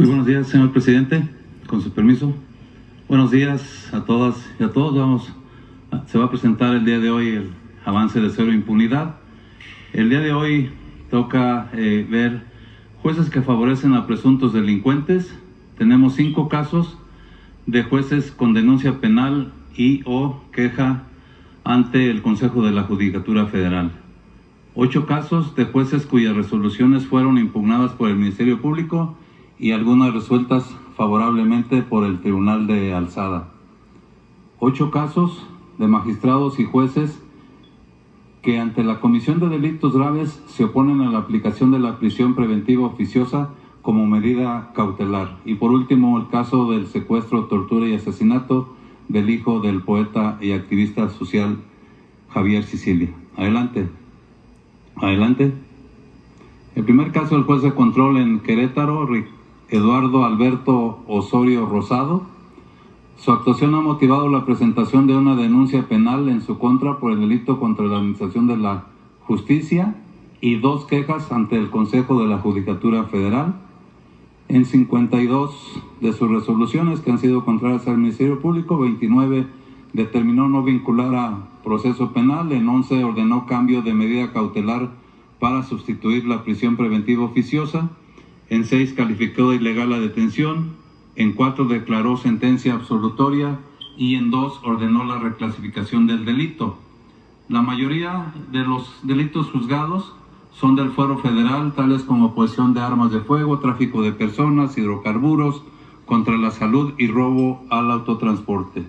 Muy buenos días, señor presidente, con su permiso. Buenos días a todas y a todos. Se va a presentar el día de hoy el avance de cero impunidad. El día de hoy toca ver jueces que favorecen a presuntos delincuentes. Tenemos 5 casos de jueces con denuncia penal y o queja ante el Consejo de la Judicatura Federal. 8 casos de jueces cuyas resoluciones fueron impugnadas por el Ministerio Público y algunas resueltas favorablemente por el Tribunal de Alzada. 8 casos de magistrados y jueces que ante la comisión de delitos graves se oponen a la aplicación de la prisión preventiva oficiosa como medida cautelar. Y por último, el caso del secuestro, tortura y asesinato del hijo del poeta y activista social Javier Sicilia. Adelante. El primer caso del juez de control en Querétaro, Eduardo Alberto Osorio Rosado. Su actuación ha motivado la presentación de una denuncia penal en su contra por el delito contra la administración de la justicia y 2 quejas ante el Consejo de la Judicatura Federal. En 52 de sus resoluciones que han sido contrarias al Ministerio Público, 29 determinó no vincular a proceso penal, en 11 ordenó cambio de medida cautelar para sustituir la prisión preventiva oficiosa, en 6 calificó de ilegal la detención, en 4 declaró sentencia absolutoria y en 2 ordenó la reclasificación del delito. La mayoría de los delitos juzgados son del fuero federal, tales como posesión de armas de fuego, tráfico de personas, hidrocarburos, contra la salud y robo al autotransporte.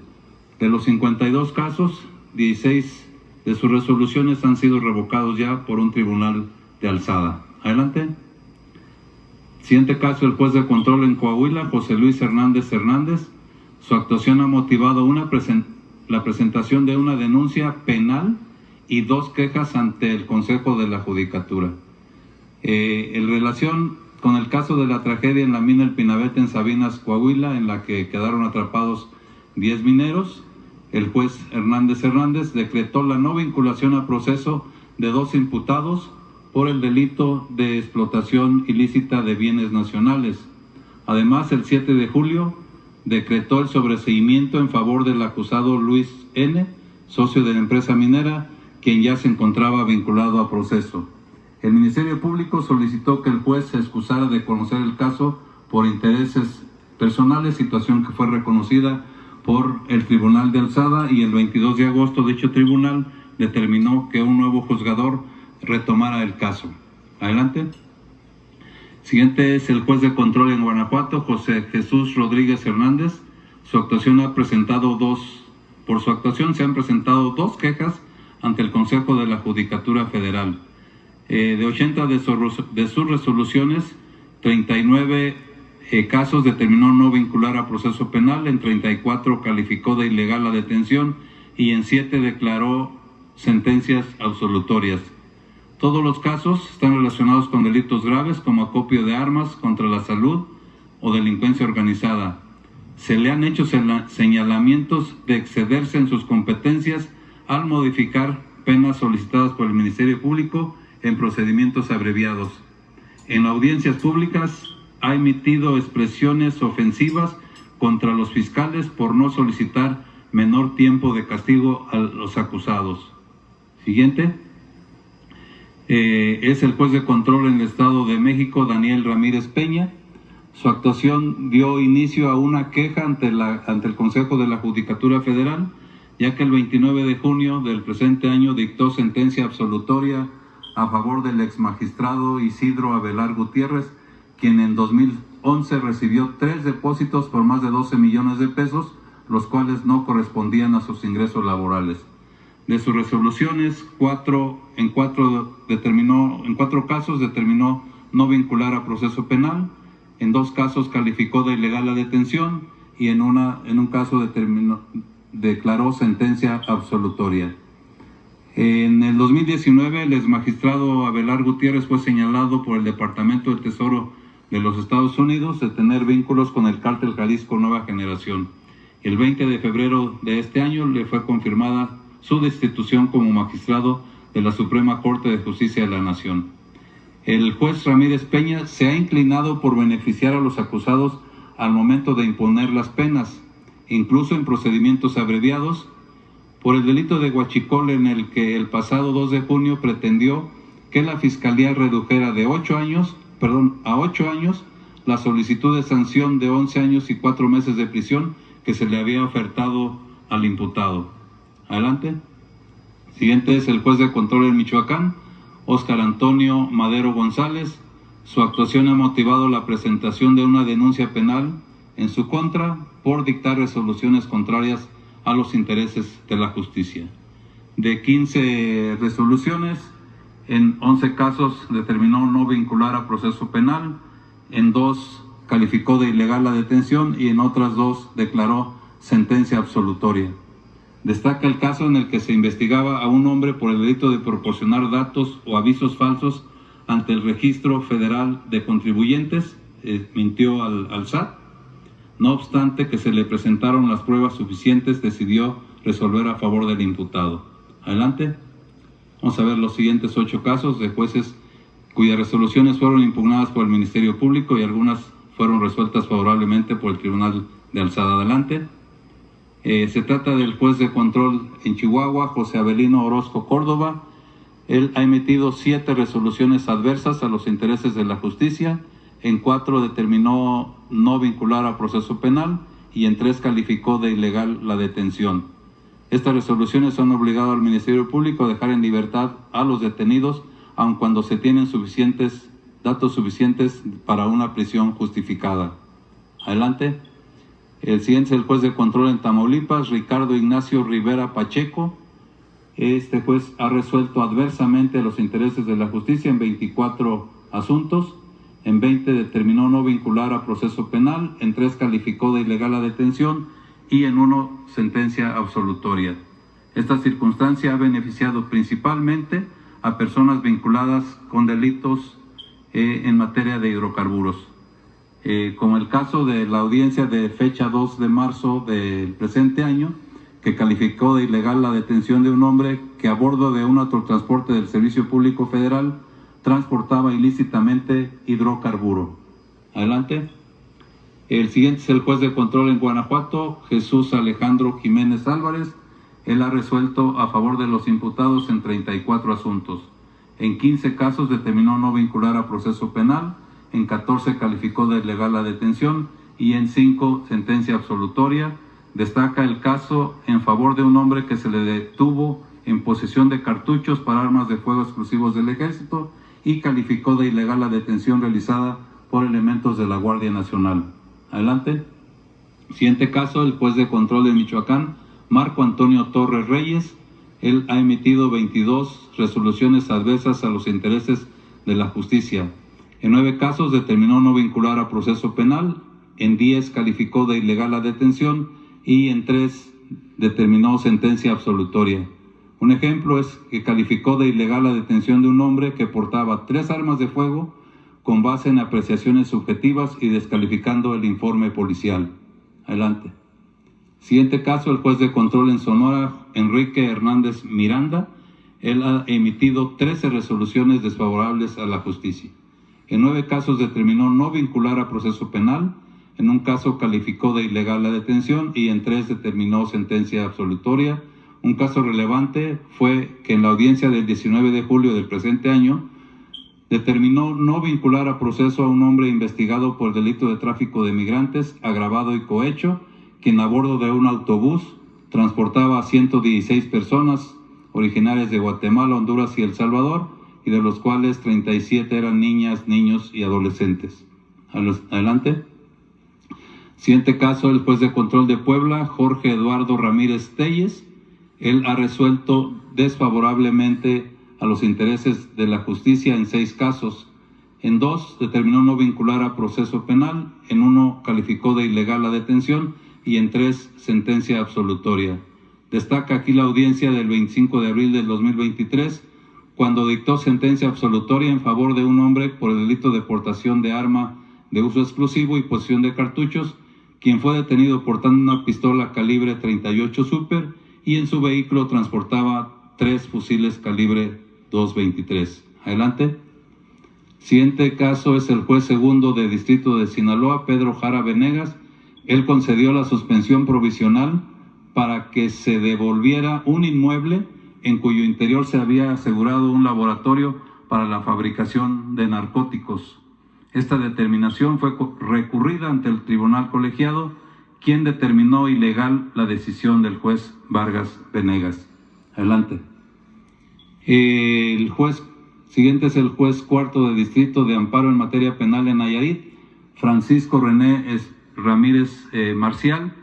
De los 52 casos, 16 de sus resoluciones han sido revocados ya por un tribunal de alzada. Adelante. Siguiente caso, el juez de control en Coahuila, José Luis Hernández Hernández. Su actuación ha motivado la presentación de una denuncia penal y 2 quejas ante el Consejo de la Judicatura. En relación con el caso de la tragedia en la mina El Pinabete en Sabinas, Coahuila, en la que quedaron atrapados 10 mineros, el juez Hernández Hernández decretó la no vinculación a proceso de 2 imputados por el delito de explotación ilícita de bienes nacionales. Además, el 7 de julio decretó el sobreseimiento en favor del acusado Luis N., socio de la empresa minera, quien ya se encontraba vinculado a proceso. El Ministerio Público solicitó que el juez se excusara de conocer el caso por intereses personales, situación que fue reconocida por el Tribunal de Alzada, y el 22 de agosto dicho tribunal determinó que un nuevo juzgador retomara el caso. Adelante. Siguiente es el juez de control en Guanajuato, José Jesús Rodríguez Hernández. Por su actuación se han presentado 2 quejas ante el Consejo de la Judicatura Federal. De 80 de sus resoluciones, 39 casos determinó no vincular a proceso penal, en 34 calificó de ilegal la detención y en 7 declaró sentencias absolutorias. Todos los casos están relacionados con delitos graves como acopio de armas contra la salud o delincuencia organizada. Se le han hecho señalamientos de excederse en sus competencias al modificar penas solicitadas por el Ministerio Público en procedimientos abreviados. En audiencias públicas ha emitido expresiones ofensivas contra los fiscales por no solicitar menor tiempo de castigo a los acusados. Siguiente. Es el juez de control en el Estado de México, Daniel Ramírez Peña. Su actuación dio inicio a una queja ante el Consejo de la Judicatura Federal, ya que el 29 de junio del presente año dictó sentencia absolutoria a favor del exmagistrado Isidro Abelar Gutiérrez, quien en 2011 recibió 3 depósitos por más de 12 millones de pesos, los cuales no correspondían a sus ingresos laborales. De sus resoluciones, en cuatro casos determinó no vincular a proceso penal, en 2 casos calificó de ilegal la detención y en un caso declaró sentencia absolutoria. En el 2019, el exmagistrado Abelar Gutiérrez fue señalado por el Departamento del Tesoro de los Estados Unidos de tener vínculos con el Cártel Jalisco Nueva Generación. El 20 de febrero de este año le fue confirmada su destitución como magistrado de la Suprema Corte de Justicia de la Nación. El juez Ramírez Peña se ha inclinado por beneficiar a los acusados al momento de imponer las penas, incluso en procedimientos abreviados, por el delito de huachicol, en el que el pasado 2 de junio pretendió que la Fiscalía redujera a 8 años la solicitud de sanción de 11 años y 4 meses de prisión que se le había ofertado al imputado. Adelante. Siguiente es el juez de control en Michoacán, Óscar Antonio Madero González. Su actuación ha motivado la presentación de una denuncia penal en su contra por dictar resoluciones contrarias a los intereses de la justicia. De 15 resoluciones, en 11 casos determinó no vincular a proceso penal, en 2 calificó de ilegal la detención y en otras 2 declaró sentencia absolutoria. Destaca el caso en el que se investigaba a un hombre por el delito de proporcionar datos o avisos falsos ante el Registro Federal de Contribuyentes, mintió al SAT. No obstante que se le presentaron las pruebas suficientes, decidió resolver a favor del imputado. Adelante. Vamos a ver los siguientes 8 casos de jueces cuyas resoluciones fueron impugnadas por el Ministerio Público y algunas fueron resueltas favorablemente por el Tribunal de Alzada. Adelante. Se trata del juez de control en Chihuahua, José Avelino Orozco Córdoba. Él ha emitido 7 resoluciones adversas a los intereses de la justicia. En 4 determinó no vincular a proceso penal y en 3 calificó de ilegal la detención. Estas resoluciones han obligado al Ministerio Público a dejar en libertad a los detenidos, aun cuando se tienen datos suficientes para una prisión justificada. Adelante. El siguiente es el juez de control en Tamaulipas, Ricardo Ignacio Rivera Pacheco. Este juez ha resuelto adversamente los intereses de la justicia en 24 asuntos. En 20 determinó no vincular a proceso penal, en 3 calificó de ilegal la detención y en 1 sentencia absolutoria. Esta circunstancia ha beneficiado principalmente a personas vinculadas con delitos en materia de hidrocarburos. Como el caso de la audiencia de fecha 2 de marzo del presente año, que calificó de ilegal la detención de un hombre que a bordo de un autotransporte del Servicio Público Federal transportaba ilícitamente hidrocarburo. Adelante. El siguiente es el juez de control en Guanajuato, Jesús Alejandro Jiménez Álvarez. Él ha resuelto a favor de los imputados en 34 asuntos. En 15 casos determinó no vincular a proceso penal, en 14 calificó de ilegal la detención y en 5 sentencia absolutoria. Destaca el caso en favor de un hombre que se le detuvo en posesión de cartuchos para armas de fuego exclusivos del Ejército y calificó de ilegal la detención realizada por elementos de la Guardia Nacional. Adelante. Siguiente caso, el juez de control de Michoacán, Marco Antonio Torres Reyes. Él ha emitido 22 resoluciones adversas a los intereses de la justicia. En 9 casos determinó no vincular a proceso penal, en 10 calificó de ilegal la detención y en 3 determinó sentencia absolutoria. Un ejemplo es que calificó de ilegal la detención de un hombre que portaba 3 armas de fuego con base en apreciaciones subjetivas y descalificando el informe policial. Adelante. Siguiente caso, el juez de control en Sonora, Enrique Hernández Miranda. Él ha emitido 13 resoluciones desfavorables a la justicia. En 9 casos determinó no vincular a proceso penal, en un caso calificó de ilegal la detención y en 3 determinó sentencia absolutoria. Un caso relevante fue que en la audiencia del 19 de julio del presente año determinó no vincular a proceso a un hombre investigado por delito de tráfico de migrantes agravado y cohecho, quien a bordo de un autobús transportaba a 116 personas originarias de Guatemala, Honduras y El Salvador, y de los cuales 37 eran niñas, niños y adolescentes. Adelante. Siguiente caso, el juez de control de Puebla, Jorge Eduardo Ramírez Telles. Él ha resuelto desfavorablemente a los intereses de la justicia en 6 casos. En 2 determinó no vincular a proceso penal, en 1 calificó de ilegal la detención y en 3 sentencia absolutoria. Destaca aquí la audiencia del 25 de abril del 2023, cuando dictó sentencia absolutoria en favor de un hombre por el delito de portación de arma de uso exclusivo y posesión de cartuchos, quien fue detenido portando una pistola calibre 38 Super y en su vehículo transportaba 3 fusiles calibre 223. Adelante. Siguiente caso es el juez segundo de Distrito de Sinaloa, Pedro Jara Venegas. Él concedió la suspensión provisional para que se devolviera un inmueble en cuyo interior se había asegurado un laboratorio para la fabricación de narcóticos. Esta determinación fue recurrida ante el tribunal colegiado, quien determinó ilegal la decisión del juez Vargas Venegas. Adelante. El juez siguiente es el juez cuarto de Distrito de Amparo en materia penal en Nayarit, Francisco René Ramírez Marcial.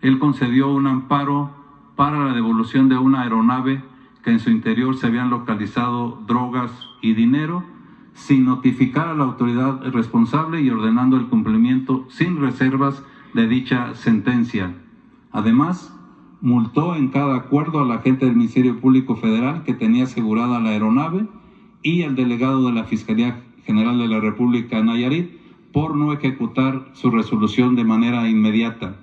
Él concedió un amparo para la devolución de una aeronave que en su interior se habían localizado drogas y dinero, sin notificar a la autoridad responsable y ordenando el cumplimiento sin reservas de dicha sentencia. Además, multó en cada acuerdo al agente del Ministerio Público Federal que tenía asegurada la aeronave y al delegado de la Fiscalía General de la República de Nayarit por no ejecutar su resolución de manera inmediata.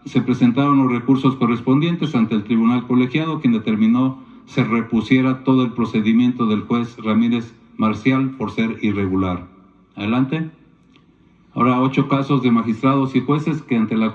Se presentaron los recursos correspondientes ante el tribunal colegiado, quien determinó se repusiera todo el procedimiento del juez Ramírez Marcial por ser irregular. Adelante. Ahora 8 casos de magistrados y jueces que ante la